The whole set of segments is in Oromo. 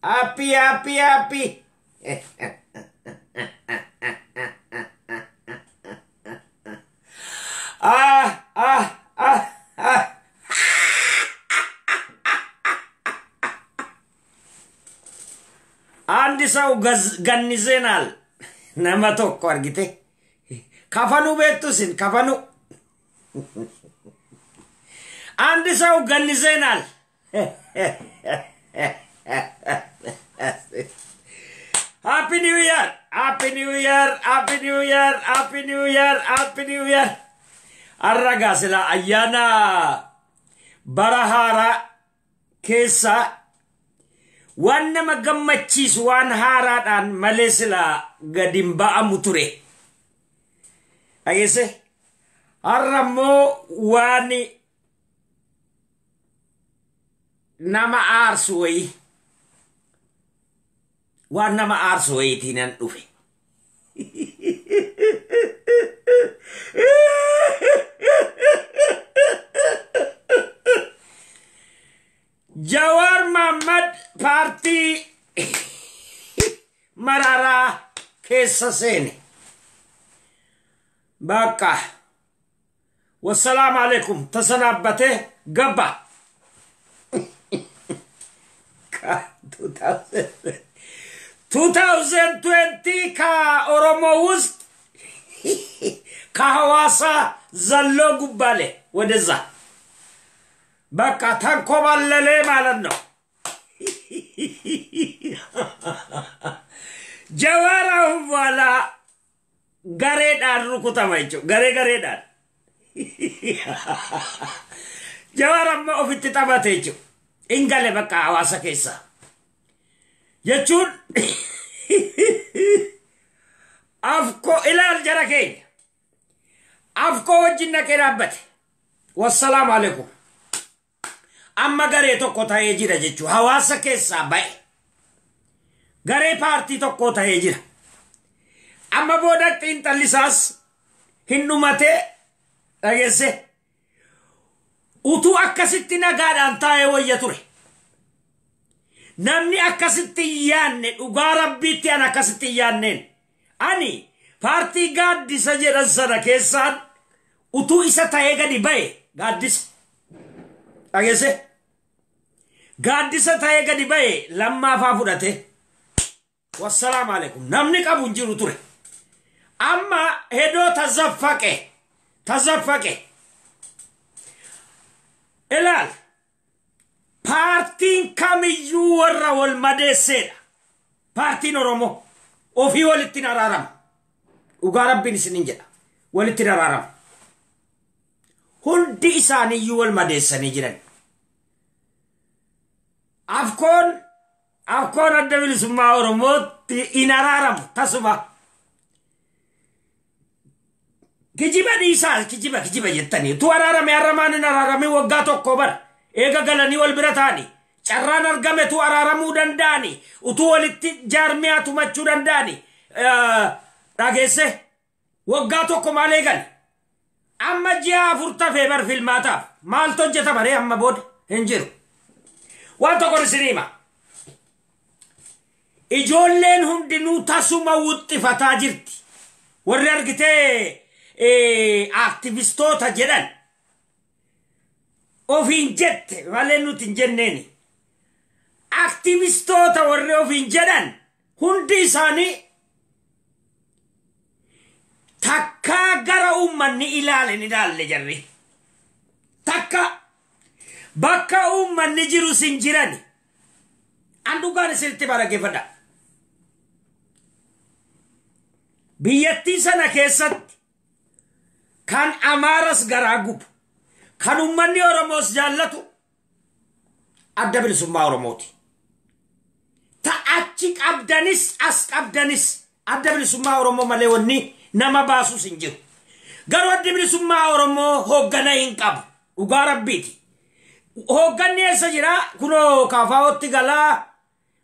Happy, happy, happy. Ah, ah, ah, ah. Andi sau gannizenal. Nama tokko argite. Kafanu betusin, kafanu. Andi sau gannizenal. Happy New Year! Happy New Year! Happy New Year! Happy New Year! Happy New Year! Arraga sila ayana barahara kesa wan nama gammachis wan haradan male sila gadimba amuture ayese arramo wani nama arsuway wan nama arsuway tinan dufe Jawar Muhammad Party Marara Kesa Seni Baka Wassalamu alaikum Tasanabbate Gabba 2020 ka Oromo Wust ka Hawasa Zallo Gubbale Wadeza Baka tanko balale malanno Jawara wala garedan rukutamaicho garedan Jawara ma ofitti tabatecho ingale baka awasa kessa yachun afko ilal jarake afko wajinna kerabate wassalamu alaikum amma gare tokko ta'ee jira jechu hawaasa keessa bae gare party tokko ta'ee jira amma boodatti intallisaas hinnumate dhagesse utu akkasitti nagaadhaan taa'ee wayya ture namni akkasitti yaanne dhugaa rabbiitti an akkasitti yaanneen ani party gaaddisa jedhan sana keessaan utu isa ta'ee gadi bae gaaddisa dhagesse Gaddisa ta'ee gadi bae lammaafaa fudhate wassalamu alaikum namni qabu jiru ture amma hedoo tazaffaqe ilal partiin kamiyyuu warra wal madeesseedha partiin Oromoo ofii walitti araaram dhugaa rabbiin isinin jedha walitti araaram hundi isaaniiyyuu wal madeessanii jiran Afkon adda bilisummaa Oromootti inaraaramu tasuma kijiba dhiisaa kijiba jettanii tu araarame arramaan in araarame waggaa tokko bar eega galanii wal bira taani carraan argame tu araaramuu danda'ani utuu walitti jaarmiyaa tumachuu danda'ani dhageesse waggaa tokko maal eegan amma ji'a 4 tafee bar filmaataaf maaltu hojjeta baree amma booda hin jiru Wanto korisirima Ijoolleen hundinuu tasuma wuxxifataa jirti warri argitee aktivistoota jedhan ofiin jette malee nuti hin jenneeni aktivistoota warri ofiin jedhan hundi isaanii takkaa gara ummanni ilaalle jarri takka Bakka ummanni jiru sin jirani andugaan isinitti barageeffadha biyyattii sana keessatti kan amaaras garaa gubu kan ummanni Oromoos jaallatu adda bilisummaa Oromooti ta'achi qabdanis as qabdanis adda bilisummaa Oromoo malee wanni nama baasu sin jiru garuu adda bilisummaa Oromoo hooggana hin qabu dhugaa rabbiiti Hoggani esa jira kuno kafaotti gala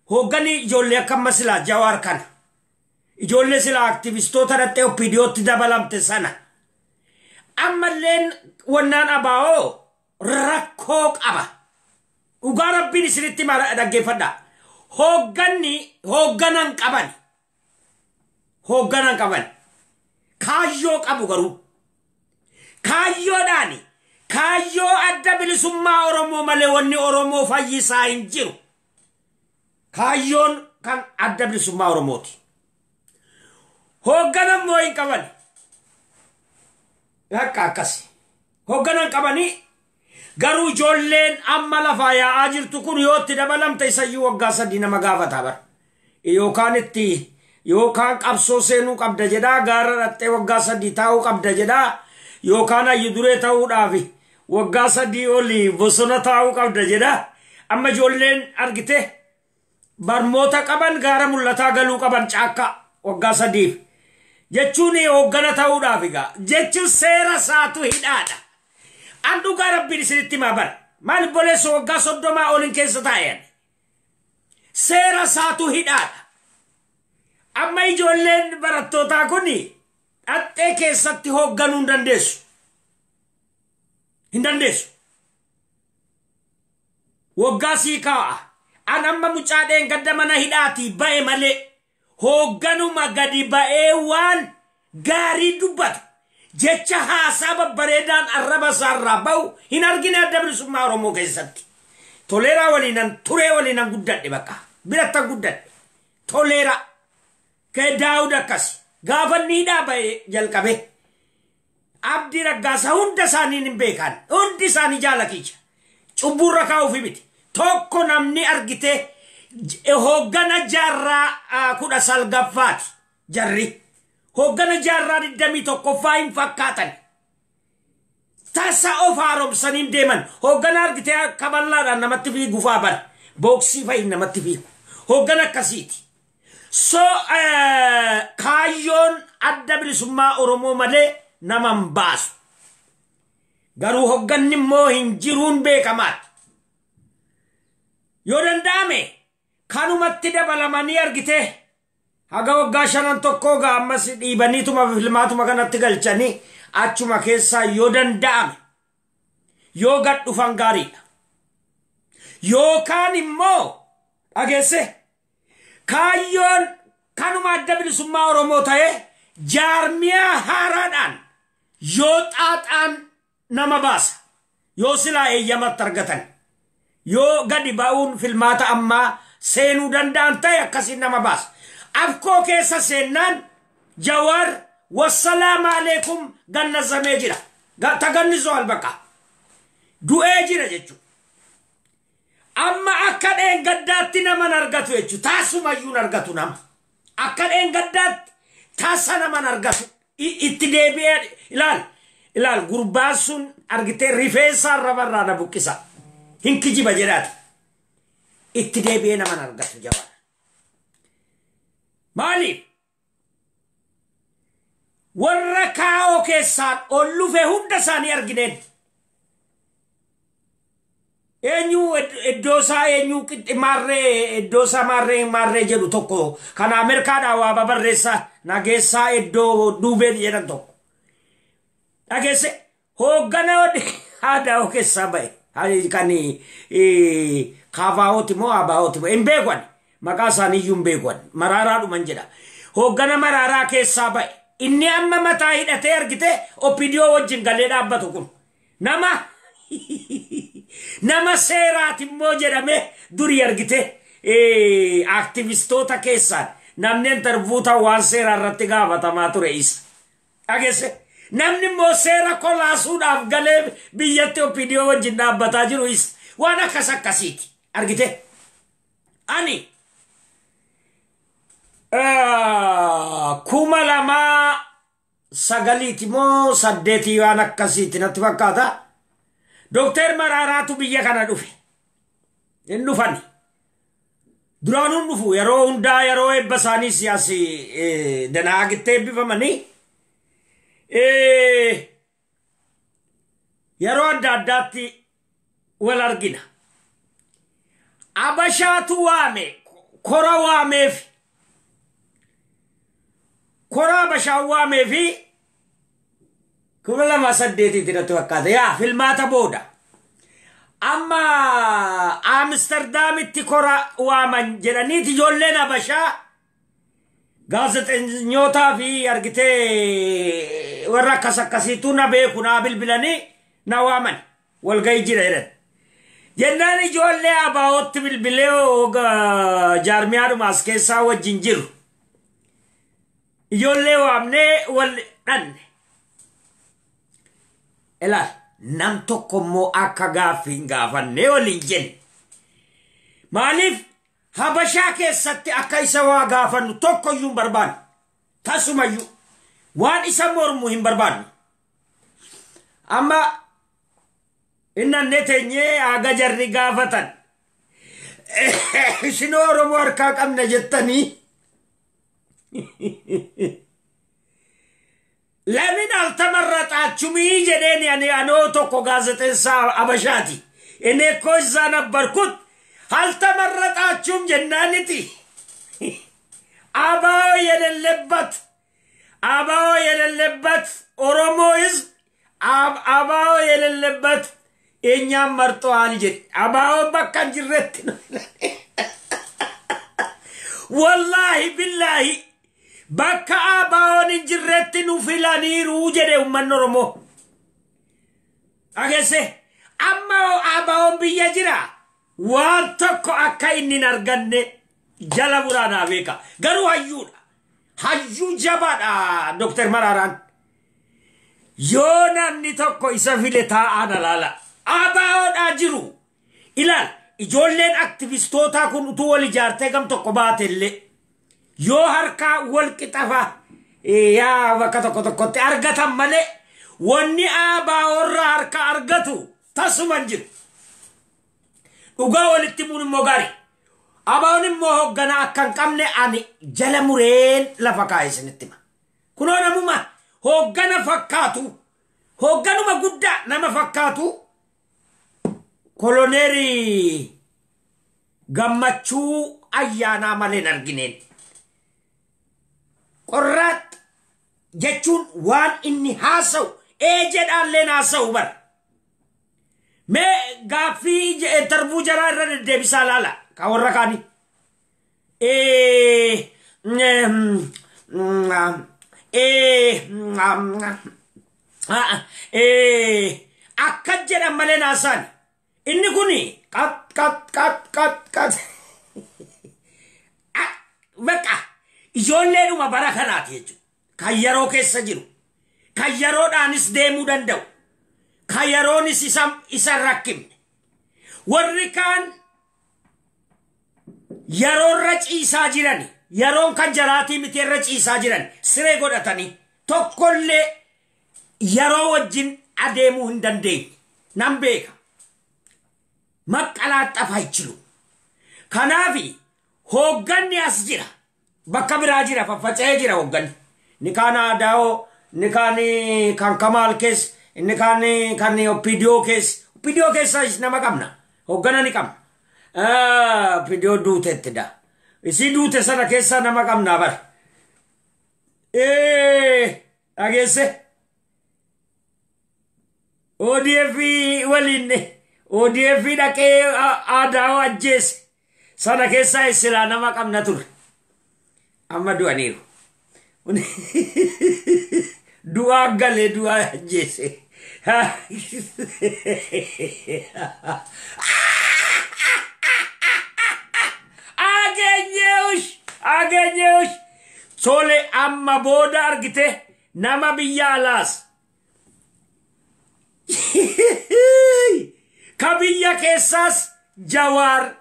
hoggani ijoollee akka masila Jawar kana ijoollee sila aktivistoota dhattee opidiyootti dabalamte sana ammalleen wannaan abaa'oo rakkoo qaba dhugaa rabbiin isinitti dhaggeeffadha hoogganan qaban kaayyoo qabu garuu kaayyoodhaani kaayyoo adda bilisummaa Oromoo malee wanni Oromoo fayyisaa hin jiru kaayyoon kan adda bilisummaa Oromooti hoogganan moo hin qaban akka akkasi hoogganan qabanii garuu ijoolleen amma lafaa yaa'aa jirtu kun yootti dabalamte isayyuu waggaa 3 nama gaafata bar yookaan qabsoo seenuu qabda jedhaa gaara dhattee waggaa 3 taa'uu qabda jedhaa yookaan ayyu duree ta'uudhaaf waggaa 3 olii bosona taa'uu qabda jedhaa amma ijoolleen argite barmoota qaban gaara mul'ataa galuu qaban caakka waggaa 3 jechuun hooggana ta'uudhaaf egaa jechuun seera isaatu hidhaadha anduga rabbiin isinitti mabar maal bolesso waggaa 30 olin keessa taa'an seera isaatu hidhaadha amma ijoolleen barattootaa kuni dhattee keessatti hoogganuu hin dandeessu waggaa sii kaa'a an amma mucaadheen gadda mana hidhaatii ba'e malee hoogganuma gadi ba'ee waan gaarii dubbatu jecha haasaa babbareedaan arraba isaarraa ba'u hin argine adda bilisummaa Oromoo keessatti toleeraa waliinan turee waliinan guddadhe bakka biratta guddadhe toleera kee Daawud akkas gaafa niidhaa ba'e jalqabe Abdii Raggaasa hunda isaanii hin beekan hundi isaanii jaalakicha cubburra kaa'uufi miti tokko namni argite hooggana jaarraa 19 jarri hoggana jaarraa 21 hin fakkaatan tasa of haaromsaniin deeman hoggana argite kaballaadhaan namatti fiigu faaban booksii fa'i namatti fiigu hoggana akkasiiti so kaayyoon adda bilisummaa Oromoo malee naman baasu garuu hogganni immoo hin jiruun beekamaadha yoo danda'ame kanumatti dabalamanii argite haga waggaa 5 gaa ammas dhiibaniituma filmaatuma kanatti galchanii achuma keessaa yoo danda'ame yoo gad dhufan gaariidha yookaan immoo dhageesse kaayyoon kanuma adda bilisummaa Oromoo ta'e jaarmiyaa haaraadhaan yoo xaaxaan nama baasa yoo silaa eeyyamatti argatan yoo gadi ba'uun filmaata ammaa seenuu danda'an ta'e akkasiin nama baasa afkoo keessa seennaan Jawaar wassalaamu alaykum gannazamee jira taganniso albaqa du'ee jira jechuudha amma akka dheengaddaatti nama argatu jechuudha taasumayyuun argatu nama akka dheengaddaatti taasa nama argatu itti deebi'ee ilaal gurbaan sun argitee rifeensa rabarraa na buqqisa hin kijiba jedhaati itti deebi'ee nama argatu Jawaar maaliif warra kaa'oo keessaan ol lufe hunda isaanii argineen eenyu iddoosaa eenyu iddoosaa maarree jedhu tokko kan Ameerikaadhaa waa babarreessaa nageessaa iddoo duubeen jedhan tokko dhageesse hooggana haadhaa keessaa ba'e kan kaafaa'ooti moo abaa'ooti moo hin beekwan maqaa isaaniiyyuu hin beekwan maraaraadhuman jedha hooggana maraaraa keessaa ba'e inni amma mataa hidhatee argite OPDO wajjin galee dhaabbatu kun nama seeraati immoo jedhame durii argite aktivistoota keessaan namni intervuuta waan seeraa irratti gaafatamaa ture isa dhageesse namni immoo seera kolaasuudhaaf galee biyyatti OPDO wajjin dhaabbataa jiru isa waan akkasiiti argite ani 2009 moo 8 waan akkasiiti natti fakkaata Dr. Maraaraatu biyya kana dhufe hin dhufani duraanuun dhufu yeroo hundaa yeroo eebba isaanii siyaasi danaagittee eebbifamanii yeroo adda addaatti wal argina abashaatu waame kora waameef kora abashaa waameefi 2008 tiratu fakkaata yaa filmaata booda أما أمستردام التكورا ومن جرانيت جولنا بشا غازت نيوتا في أرجتي ورا كسكسيتونا بيكونا بالبلاني نوامن والجاي جريرن جناني جولة أباوت بالبليو جارميار ماسكيسا وجنجر جولة وامنه والن إلا نمتو كمو أكاغا فينغا فنيو لينجن مالف habasha satti akka isa waa gaafannu tokko iyyuu barbaanne tasumayyuu waan isa mormu hin barbaanne amma innanne teenyee aga jarri gaafatan isin oromoo harkaa qabna jettanii lamin altamarraxaachumii jedheeni ani anoo tokko gaazexeessaa habashaati inni ko isaa nabbarkut هل تمرت أشوم جنانتي أباو يللبت أورومويز أباو يللبت إنيام مرتو عالجت أباو بكان جرت والله بالله بكا أباو نجرت نفلاني روجر ومن أورومو أجلسه أما أباو بيجرا واتكو أكاين نرغن جلبورانا بيكا غرو هيو جباد دكتور مراران يونا نتوكو إسافيلتا آنا لالا أباون أجرو إلال إجولين أكتيفيستوتا كون أتوالي جارتكم تقبات اللي يو هركا والكتافا يا وكتوكو تكوتي أرغتا ملي واني أباون هركا أرغتو تسمنجر uga walitti mun mogari abawni mohogana akkan kamne ani jala mureen lafa kaayisnittima kuno namuma hoggana fakkatu hogganuma gudda nama fakkatu koloneri gammachu ayyaana malen argineen qorrat jechun waan inni haasaw ejedhaan leen haasaw bar me gafi terbu jara ran de bisalala kawarrakani akajjera malen asan inni kuni kat baka ijoollee dhuma bara kanaati jechuudha kayyaroo keessa jiru kayyaroodhaanis deemuu danda'u kayyaroonis isa rakkimne warri kaan yeroorra ciisaa jirani yeroon kan jaraatii miti irra ciisaa jiran siree godhatanii tokkollee yeroo wajjin adeemuu hin dandeenye nan beeka maqqalaaxafa jiru kanaafi hoogganni as jira bakka biraa jira faffaca'ee jira hoogganni ni kaan aadaa'oo ni kaan kan kamaal keessa inni kan opidio keessa nama qabna hoggana ni qabna opidio duutetti da isi duute sana keessa nama qabna bar dhageesse ODF walinne ODF dhaqee aadaa ajjeese sana keessa isira nama qabna ture amma du'aniiru dua gale dua ajjeese agenyeush sole amma boda argite nama biyalas kabiya kesas jawar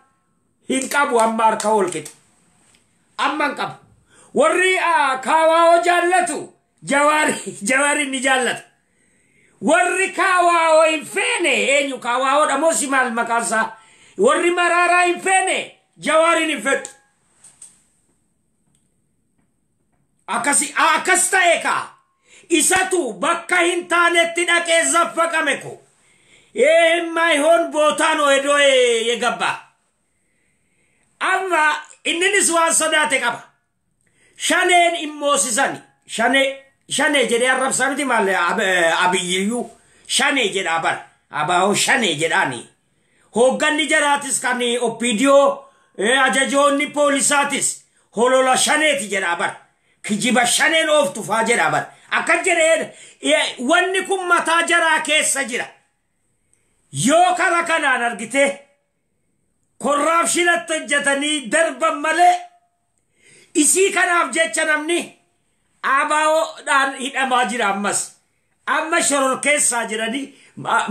hinkabu ammar kawolkit amman kab warri kawa jallatu jawari ni jallatu warri kawa infene enyu kawa da mosimal makarsa warri marara infene jawari ni fet akasta eka isatu bakka hintanetti dhaqee zaffaqameko mai hon botano edo yegabba amma inninis waan sodaate qaba shaneen immoosisani shane jedhe arrabsamiti malle abiyyu shane jedha bar abaawo shane jedhani hoogganni jaraatis kan opidiyoo ajajoonni poolisaatis holola shaneeti jedha bar kijiba shaneen of tufaa jedha bar akka jedhee wanni kun mataa jaraa keessa jira yoo kara kanaan argite korraapshinatti hojjetanii darban malee isii kanaaf jecha namni ABO'dhaan hidhamaa jira amma shoror keessaa jiranii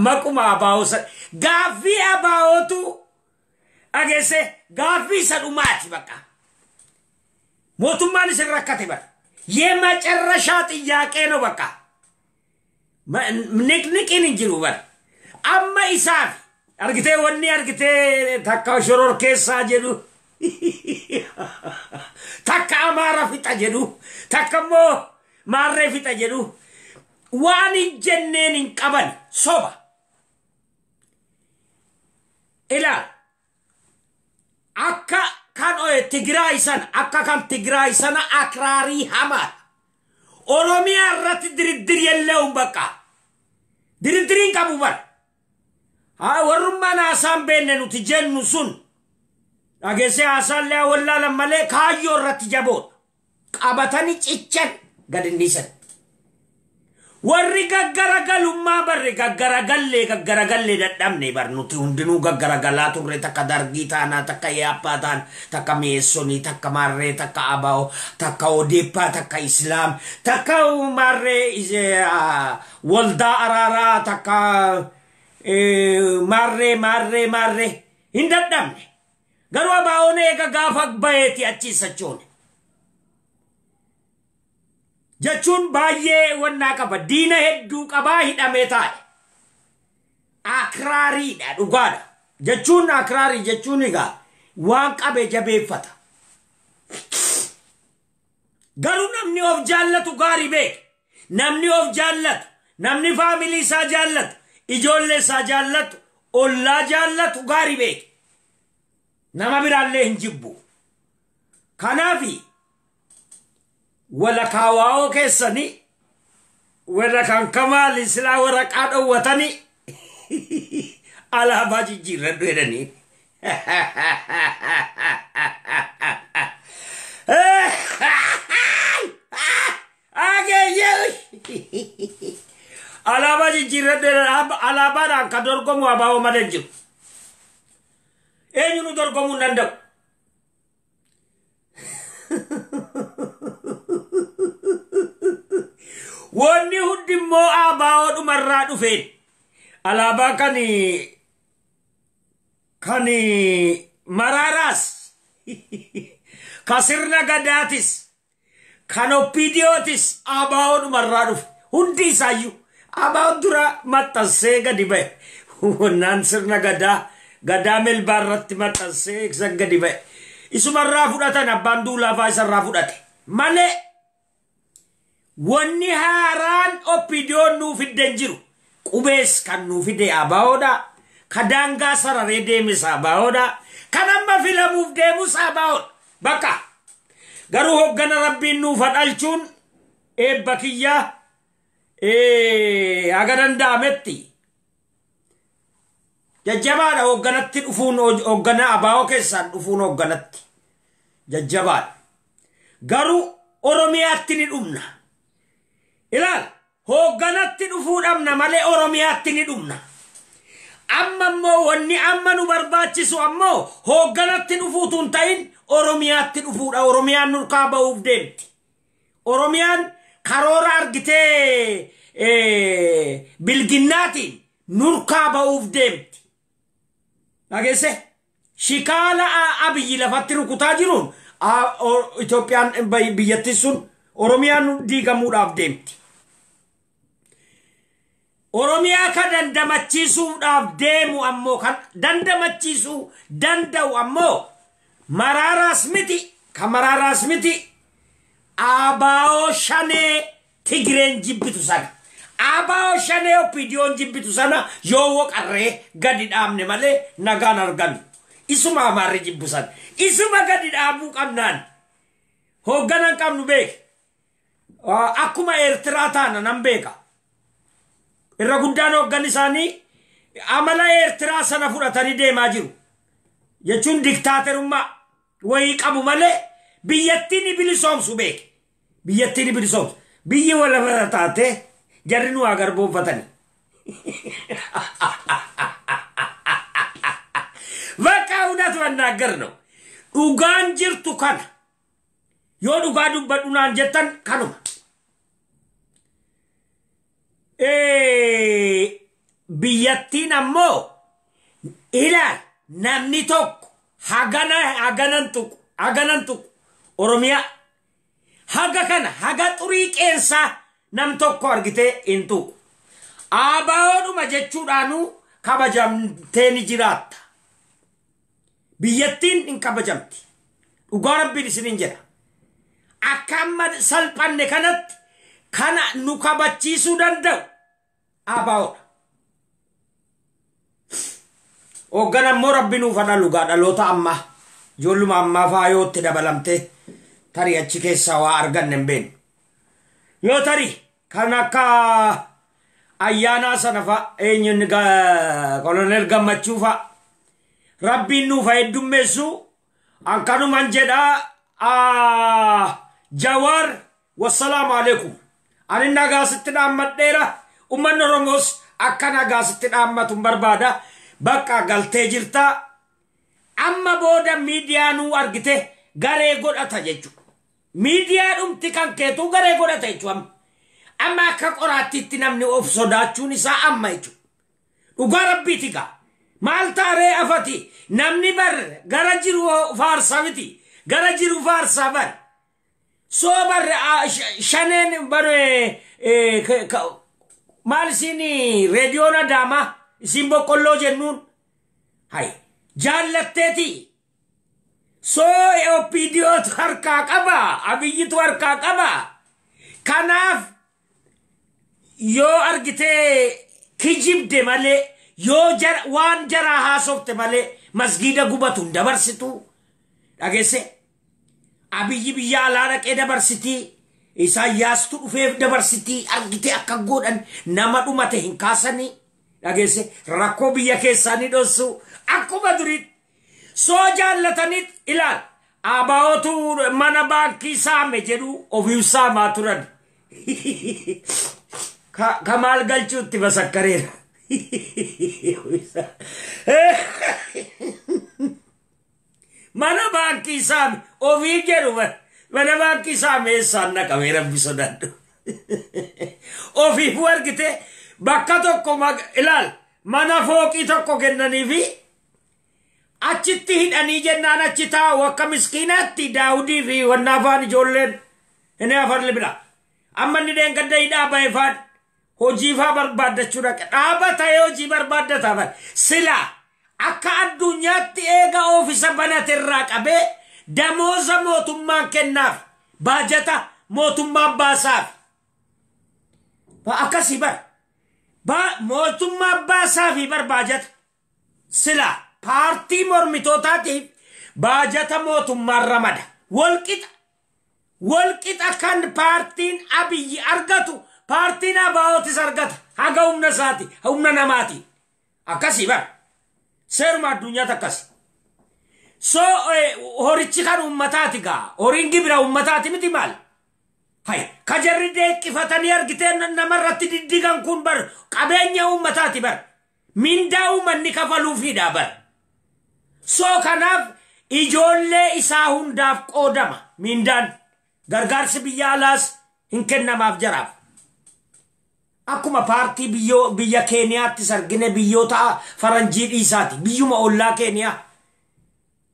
maquma ABO gaaffii ABO'tu agese gaaffii sadhumaati bakka mootummaan isin rakkate bar የመጨረሻ ጥያቄ ነው በቃ ንቅንቅን እንጅሩ በር አማ ኢሳፍ አርግቴ ወኒ አርግቴ ታካ ሾሮር ኬሳ ጀዱ ታካ አማራ ፊጣ ጀዱ ታከሞ ማሬ ፊጣ ጀዱ ዋን ጀነን እንቀበል ሶባ ኢላ አካ kan Tigray sana akka kan Tigray sana akrari hamar Oromia rat diridir yellew baka diridirin kabu bar ha warumana sambenne nu tijennu sun agese asalla walla lamale kayo rat jabot qabatani ciccan gadindisan warri gaggaragalumaa barri gaggaragalle dadhamne barnuti hundinuu gaggaragalaa turre takka dargii taanaa takka yaappaa taan takka meessonii takka marree takka ABO takka odeeppaa takka islaam takka marree waldaa araaraa takka marree hin dadhamne garuu ABO'n eega gaafa bayeeti achi sachoone jachun baay'ee wanna qaba diina hedduu qabaa hidhamee taa'e akraariidha dhugaadha jachun akraari jachun egaa waan qabe jabeeffata garuu namni of jaallatu gaarii beek namni of jaallatu namni faamilii isaa jaallatu ijoollee isaa jaallatu ollaa jaallatu gaarii beek nama biraallee hin jibbu kanaafi ولا كاواو كسني ولا كان كمال إسلا ولا كادو وطني على باجي جيران دويراني على باجي جيران دويراني على بارا كدوركم واباو مدنجو إيه ينو دوركم نندو wonni huddimmo ABO dhumarraa dhufeen alaabaa kani mararaas kasirna gadaatis kan opidiyootis ABO dhumarraa dhufe hundi isaayyuu ABO dura maxxansee gadi ba'e wannaan sirna gadaa melbaarratti maxxansee isa gadi ba'e isumarraa fudhatan abbaan duulaafaa isarraa fudhate malee wanni haaraan opidiyoon nuuf hidden jiru qubees kan nuuf hidde ABO'dha kadangaa sararee deemis ABO'dha kan amma filamuuf deemus ABO'dha bakka garuu hoggana rabbiin nuuf hadhalchuun eebba kiyyaa haga danda'ametti jajjabaadha hogganatti dhufuun hoggana ABO keessaan dhufuun hogganatti jajjabaadha garuu Oromiyaatti ni dhumna ilal hogganatti dhufuudhamna malee Oromiyaatti ni dhumna amma immoo wanni amma nu barbaachisu ammoo hogganatti dhufuutuun ta'in Oromiyaatti dhufuudha Oromiyaan nurkaa ba'uuf deemti Oromiyaan karoora argitee bilginnaatiin nurkaa ba'uuf deemti dhageesse shikaala Abiyyi lafatti rukutaa jiruun Itoophiyaan biyyattii sun Oromiyaan diigamuudhaaf deemti Oromiyaa ka dandamachiisuudhaaf deemu ammoo kan dandamachiisuu danda'u ammoo mararaas miti ABO shanee Tigreen jibbitu sana ABO shanee opidiyoon jibbitu sana yoo woqarree gadi dhaabne malee nagaan argannu isuma amaarri jibbu sana isuma gadi dhaabuu qabnaan hoogganan qabnu beek akkuma Eertiraa taana nan beeka irra guddaan hooggan isaanii amala Eertiraa sana fudhatanii deemaa jiru. Jechuun diktaaterummaa wayii qabu malee biyyattiin bilisoomsu beeke. Biyyattiin bilisoomsu. Biyyi wala taate jarri nu agarboonfatanii. Bakka hundatu wannaagar ነው dhugaan jirtu kana yoo dhugaa dubbadhu naan jettan kanuma biyyattiin ammoo ilaal namni tokko haganan tuqu Oromiyaa haga kana haga xurii qeensaa nam tokko argitee hin tuqu aabaa'oodhuma jechuudhaanu kabajamtee ni jiraatta. Biyyattiin hin kabajamti. Dhugaa rabbiin isiniin jedha. Akka amma salphanne kanatti kana nu kabachiisuu danda'u aabaa'oodha. Hooggan ammoo rabbi nuuf dhalugaa dhaloota ammaa ijoolluma ammaa faayootti dabalamtee tarii achi keessaa waa arganne hin beeknu. Yoo tarii kan akka ayyaanaa sana fa'a eenyuun koloneel Gammachuu fa'a rabbiin nuuf heddummeessu ankanuman jedhaa Jawaar wassalaamu alaikum. Ani nagaasitti dhaammadheera ummanni Oromoos akka nagaasitti dhaammatu barbaada. Bakka galtee jirta amma booda miidiyaanuu argite garee godhata jechuudha. Miidiyaa dhumti kan keetuu garee godhata jechuudha. Amma akka qoraattiitti namni of sodaachuun isaa amma jechuudha. Dhugaa rabbiiti gaa. Maal taaree afati namni bar gara jiru faarsa miti gara jiru faarsa bar soo bar shaneen bar maal isini reediyoon Adaamaa isin boqqolloo jennuun hay jaallatteeti soo OPDOtu harkaa qaba Abiyyitu harkaa qaba kanaaf yoo argitee kijibde malee yoo waan jara haasofte malee masgiida gubatun dabarsitu dhageesse Abiyyi biyya alaa dhaqee dabarsitii Isaayyaastu dhufeef dabarsitii argite akka godhan nama dhumate hin kaasanii dhageesse rakkoo biyya keessaanii dhossu akkuma durii soo jaallataniit ilaal aabaa'otu mana baankii saame jedhu ofiif saamaa turan kamaal galchuutti basakkareera. Mana baankii saame ofii jedhu mana baankii saame eessaan naqamee rabbi sodaadhu. Ofiif argite bakka tokko ilaal mana fooqii tokko kennanii fi achitti hidhanii jennaan achi taa'u akka miskiinaatti Daawudii fi wanna afaan ijoolleen inni afaan libila. Amma inni deengadda hidhaa baay'ifaan hojiifaa barbaadachuu dhaqa dhaabata hojii barbaadata sila akka addunyaatti eega oofisa banaterraa qabee damooza mootummaan kennaaf baajata mootummaan baasaaf akkasii mootummaan baasaafi baajata sila paartii mormitootaatiif baajata mootummaan ramada walqixa kan paartiin Abiyyi argatu paartiin ABO'tis argata haga humna isaati humna namaati akkasii seeruma addunyaatti akkasi soo horichi kan ummataati gaa horiin gibira ummataati miti maal hay kajarri deeqifatanii argitee namarratti diddigan kun bar qabeenya ummataati mindaa ummanni kafaluufiidha soo kanaaf ijoollee isaa hundaaf qoodama mindaan gargaarsi biyya alaas hin kennamaaf jaraaf. Akkuma paartii biyya Keeniyaatti sargine biyyoota faranjii dhiisaati biyyuma ollaa Keeniyaa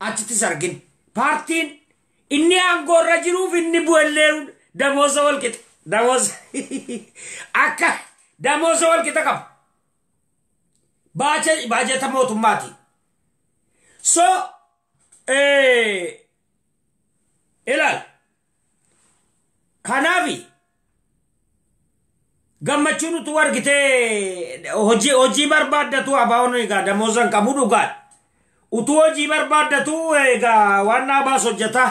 achitti sargine paartiin inni aangoorra jiruuf inni bu'ellee damooza walqixa damooza akka damooza walqixa qaba baajata mootummaati so ilaal kanaafi gammachuun tu argite hojii barbaadatu ABO'n egaa damoozan qabu dhugaan utuu hojii barbaadatu egaa waan ABO's hojjeta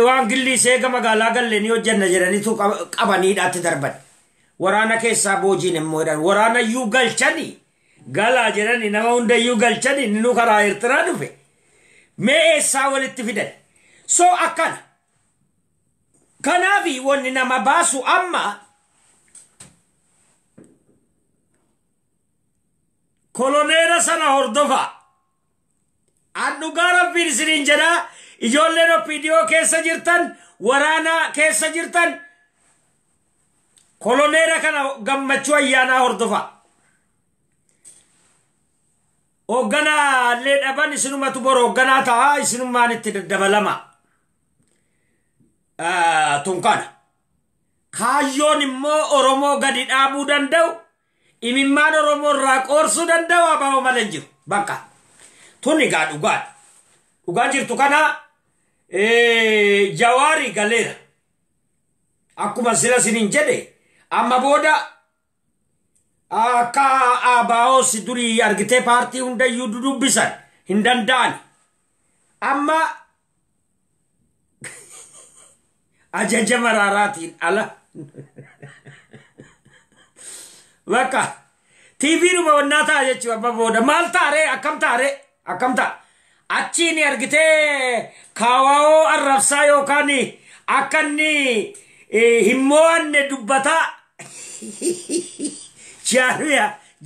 waan gilliisee gama magaalaa galleeni hojjanna jedhaniitu qabaniidhaatti darban waraana keessaa boojiin immoo jedhan waraana iyyuu galchanii galaa jedhani nama hundayyuu galchani inni nu karaa Eertiraa dhufe mee eessaa walitti fidan so akkana kanaafi wanni nama baasu amma koloneera sana hordofa addugaa rabbiin isiniin jedha ijoolleen OPDO keessa jirtan waraana keessa jirtan koloneera kana gammachuu ayyaanaa hordofa hoogganaa illee dhaban isinumatu bor hoogganaa ta'a isinummaan itti daddabalama tunkana kaayyoon immoo Oromoo gadi dhaabuu danda'u imimmaan Oromoo irraa qoorsuu danda'u abaa'oo malee jiru bakka tuni gaa dhugaan jirtu kana Jawaari galeera akkuma sila sinin jedhe amma booda akka abaa'oo si durii argitee paartii hundayyuu dudubbisan hin danda'ani amma ajaja maraaraatiin ala bakka TV numa wannaa ta'a jechuudha amma booda maal taaree akkam ta'a achiin argitee kaawoo arrabsaa yookaan akka inni himmoonne dubbataa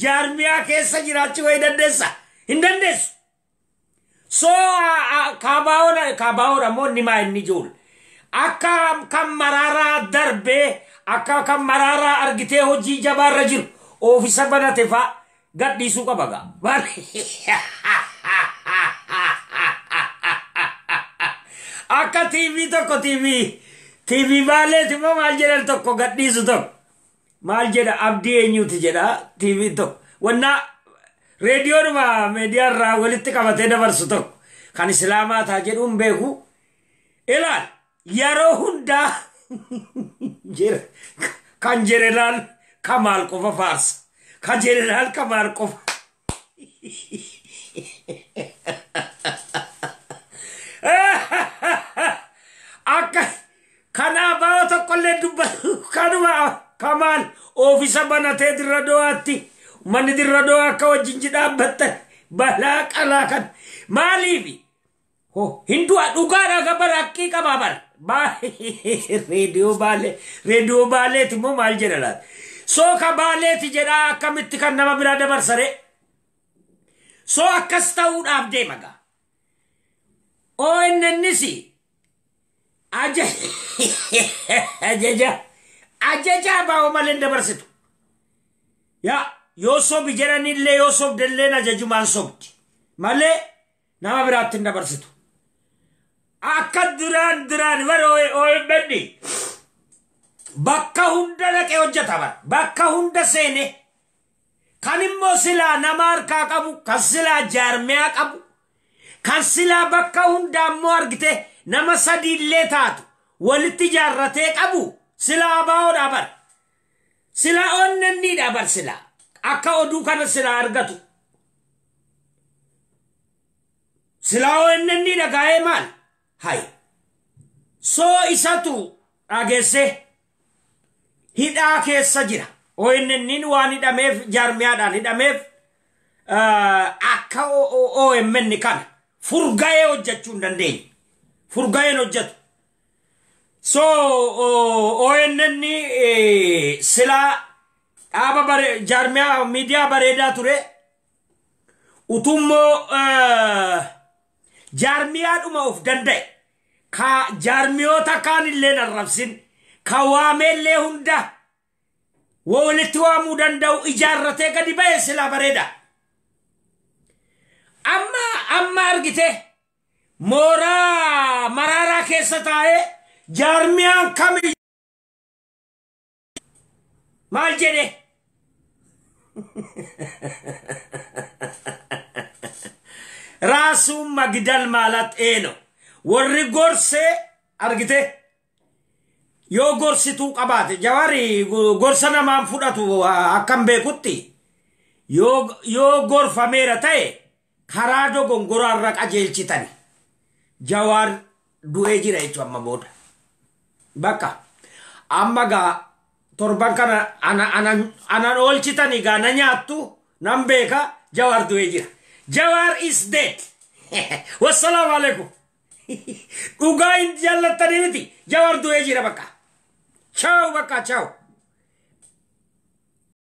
jaarmiyaa keessa jiraachuu way dandeessa hin dandeessu so kaabaa'oodha moo inni maa inni jool akka kan maraaraa darbee akka kan maraaraa argitee hojii jabaarra jiru oofisa banate fa gadhiisuu qaba gaa akka TV tokko TV baaleeti moo maal jedhan tokko gadhiisu tokko maal jedha abdii eenyuuti jedha TV tokko wanna reediyoonuma meediyaarraa walitti qabatee dabarsu tokko kan islaamaa taa jedhuun beeku ilaal yeroo hundaa kan jeneraal Kamaal qofa faarsa kan jeneraal Kamaal qofa akka kana baao tokkollee dubbatu kanuma Kamaal oofisa banatee dirra do'aatti manni dirra do'a akka wajjin jidhaabbattan balaa qalaa kan maaliifi hindua dhugaadha gabara haqqii qabaa bara reediyoo baaleeti moo maal jedha laata soo ka baaleeti jedhaa akkamitti kan nama biraa dabarsare soo akkas ta'uudhaaf deema gaa ONN'si ajaja baa'oo malee dabarsitu yaa yoo sobi jedhanillee yoo sobdelleen ajajumaan sobdi malee nama biraatti hin dabarsitu akka duraan bara OMN bakka hunda dhaqee hojjeta bara bakka hunda seene kan immoo silaa nama harkaa qabu kan silaa jaarmiyaa qabu kan silaa bakka hunda ammoo argite nama sadiillee taatu walitti jaarratee qabu silaa abaa'oodha bara silaa ONN'dha bara silaa akka oduu kana silaa argatu silaa ONN'dha gaa'ee maal hay soo isatu dhageesse hidhaa keessa jira ONN'n waan hidhameef jaarmiyaadhaan hidhameef akka OMN kana furga'ee hojjechuu hin dandeenye furga'een hojjetu so ONN silaa dhaaba jaarmiyaa miidiyaa bareedaa ture utummoo jaarmiyaadhuma of danda'e ka jaarmiyoota kaanillee arrabsin ka waameellee hunda walitti waamuu danda'u ijaarratee gadi ba'e silaa bareeda amma argite mooraa maraaraa keessa taa'ee jaarmiyaan kami maal jedhe raasuun magdal maalat eeno warri gorsee argite yoo gorsituu qabaate Jawaari gorsa namaan fudhatu akkam beekutti yoo gorfameera ta'e karaa dogongoraarra qajeelchitani Jawaar du'ee jira jechuun amma booda bakka amma gaa torban kana anan oolchitani gaa na nyaattu نمبيكا جوار دويجير جوار is dead والسلام عليكم وقاين جلت تنمتي جوار دويجير بكا تشاو بكا تشاو